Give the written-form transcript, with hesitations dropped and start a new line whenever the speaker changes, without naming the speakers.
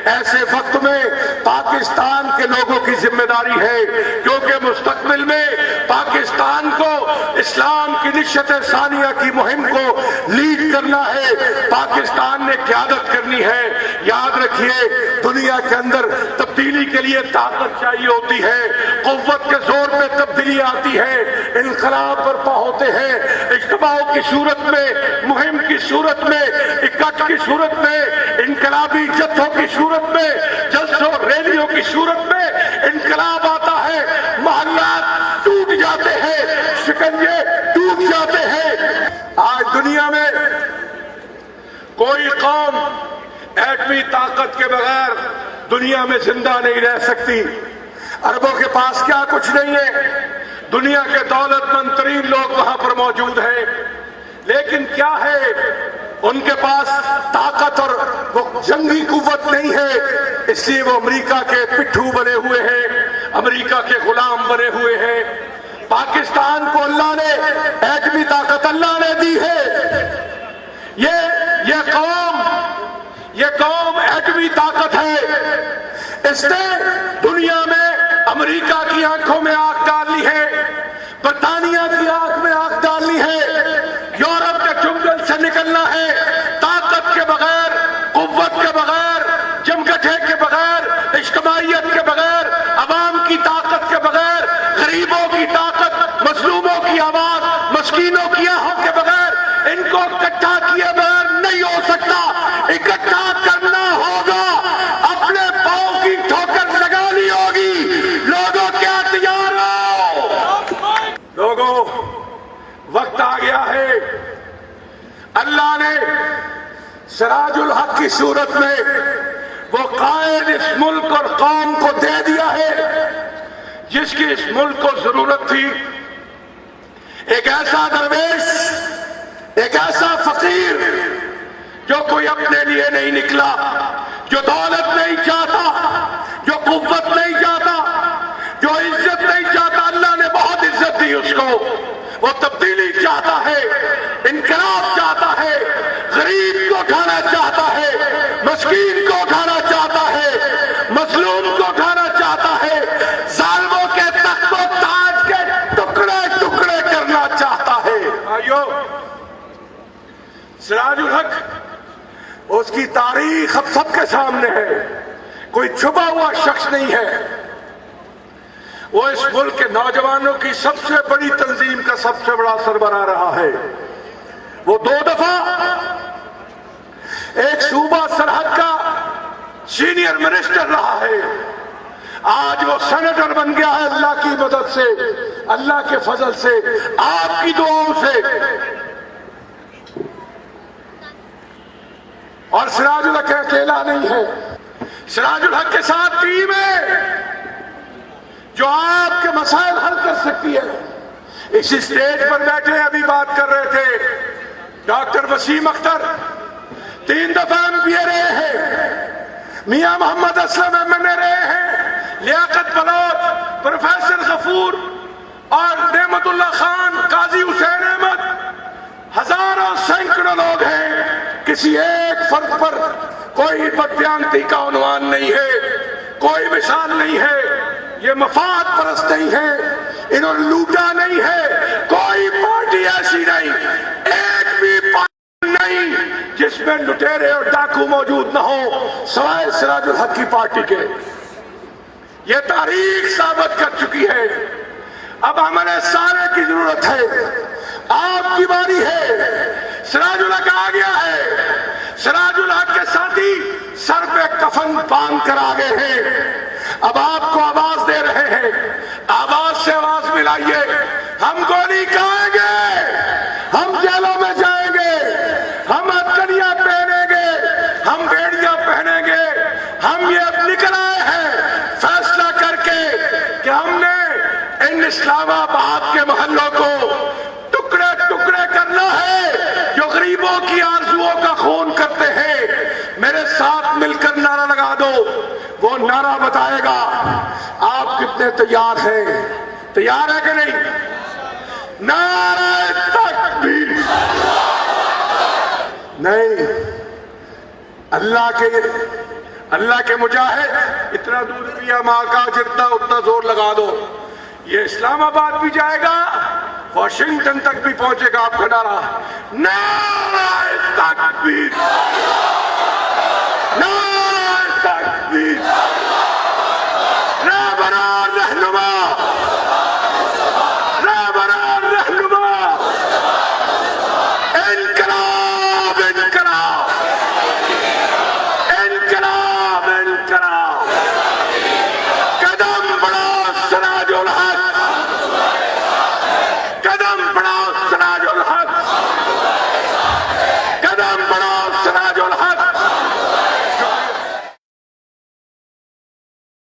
ایسے وقت میں پاکستان کے لوگوں کی ذمہ داری ہے، کیونکہ مستقبل میں پاکستان کو اسلام کی نشت ثانیہ کی مہم کو لیڈ کرنا ہے، پاکستان نے قیادت کرنی ہے۔ یاد رکھیے، دنیا کے اندر تبدیلی کے لیے طاقت چاہیے ہوتی ہے، قوت کے زور پہ تبدیلی آتی ہے، انقلاب برپا ہوتے ہیں اجتماعوں کی صورت میں، مہم کی صورت میں، اکٹھ کی صورت میں، انقلابی جتھوں کی صورت میں، جلسوں ریلیوں کی صورت میں انقلاب آتا ہے، محلات ٹوٹ جاتے ہیں، شکنجے ٹوٹ جاتے ہیں۔ آج دنیا میں کوئی قوم ایٹمی طاقت کے بغیر دنیا میں زندہ نہیں رہ سکتی۔ عربوں کے پاس کیا کچھ نہیں ہے، دنیا کے دولت مند ترین لوگ وہاں پر موجود ہیں، لیکن کیا ہے، ان کے پاس طاقت اور وہ جنگی قوت نہیں ہے، اس لیے وہ امریکہ کے پٹھو بنے ہوئے ہیں، امریکہ کے غلام بنے ہوئے ہیں۔ پاکستان کو اللہ نے ایٹمی طاقت اللہ نے دی ہے، یہ قوم ایٹمی طاقت ہے، اس نے دنیا میں امریکہ کی آنکھوں میں آنکھ ڈالی ہے، برطانیہ کی آنکھ میں آنکھ ڈالی ہے، یورپ کے جنگل سے نکلنا ہے، طاقت کے بغیر، قوت کے بغیر، جمگٹھے کے بغیر، اجتماعیت کے بغیر، عوام کی طاقت کے بغیر، غریبوں کی طاقت، مظلوموں کی آواز، مسکینوں کی آہوں کے بغیر، ان کو اکٹھا کیے بغیر نہیں ہو سکتا۔ اکٹھا کرنا ہوگا، اپنے پاؤں کی ٹھوکر لگانی ہوگی۔ لوگوں کیا تیار ہو؟ لوگوں، وقت آ گیا ہے، اللہ نے سراج الحق کی صورت میں وہ قائد اس ملک اور قوم کو دے دیا ہے جس کی اس ملک کو ضرورت تھی۔ ایک ایسا درویش، ایک ایسا فقیر جو کوئی اپنے لیے نہیں نکلا، جو دولت نہیں چاہتا، جو قوت نہیں چاہتا، جو عزت نہیں چاہتا، اللہ نے بہت عزت دی اس کو، وہ تبدیلی چاہتا ہے، انقلاب چاہتا ہے، غریب کو اٹھانا چاہتا ہے، مسکین کو اٹھانا چاہتا ہے، مظلوم کو اٹھانا چاہتا ہے، ظالموں کے تخت و تاج کے ٹکڑے ٹکڑے کرنا چاہتا ہے۔ آئیو، سراج الحق، اس کی تاریخ اب سب کے سامنے ہے، کوئی چھپا ہوا شخص نہیں ہے۔ وہ اس ملک کے نوجوانوں کی سب سے بڑی تنظیم کا سب سے بڑا سربراہ رہا ہے۔ وہ 2 دفعہ ایک صوبہ سرحد کا سینئر منسٹر رہا ہے، آج وہ سینیٹر بن گیا ہے اللہ کی مدد سے، اللہ کے فضل سے، آپ کی دعاؤں سے۔ اور سراج الحق اکیلا نہیں ہے، سراج الحق کے ساتھ ٹیم ہے جو آپ کے مسائل حل کر سکتی ہے۔ اس اسٹیج پر بیٹھے ابھی بات کر رہے تھے ڈاکٹر وسیم اختر، 3 دفعہ MP رہے ہیں، میاں محمد اسلم MNA رہے ہیں، لیاقت بلوچ، پروفیسر غفور اور نعمت اللہ خان، قاضی حسین احمد، ہزاروں سینکڑوں لوگ ہیں، کسی ایک فرد پر کوئی بددیانتی کا عنوان نہیں ہے، کوئی مثال نہیں ہے، یہ مفاد پرست نہیں ہے، انہوں نے لوٹا نہیں ہے، کوئی پارٹی ایسی نہیں، ایک بھی پارٹی نہیں جس میں لٹیرے اور ڈاکو موجود نہ ہو سوائے سراج الحق کی پارٹی کے۔ یہ تاریخ ثابت کر چکی ہے۔ اب ہمیں سارے کی ضرورت ہے، آپ کی باری ہے، سراج الحق آ گیا ہے، سراج الحق کے ساتھی سر پہ کفن باندھ کر آگے ہیں، اب آپ کو آواز دے رہے ہیں، آواز سے آواز ملائیے، ہم گولی کھائیں گے، ہم جیلوں میں جائیں گے، ہم ہتھکڑیاں پہنیں گے، ہم بیڑیاں پہنیں گے، ہم یہ اب نکل آئے ہیں فیصلہ کر کے کہ ہم نے ان اسلام آباد کے محلوں کو ٹکڑے ٹکڑے کرنا ہے جو غریبوں کی آرزوؤں کا خون کرتے ہیں۔ میرے ساتھ مل کر نعرہ لگا دو، وہ نعرہ بتائے گا آپ کتنے تیار ہیں۔ تیار ہے کہ نہیں؟ نعرہ تکبیر! نہیں، اللہ کے اللہ کے مجاہد اتنا دودھ پیا ماں کا جتنا اتنا زور لگا دو، یہ اسلام آباد بھی جائے گا، واشنگٹن تک بھی پہنچے گا آپ کا نعرہ نعرہ تکبیر، نعرہ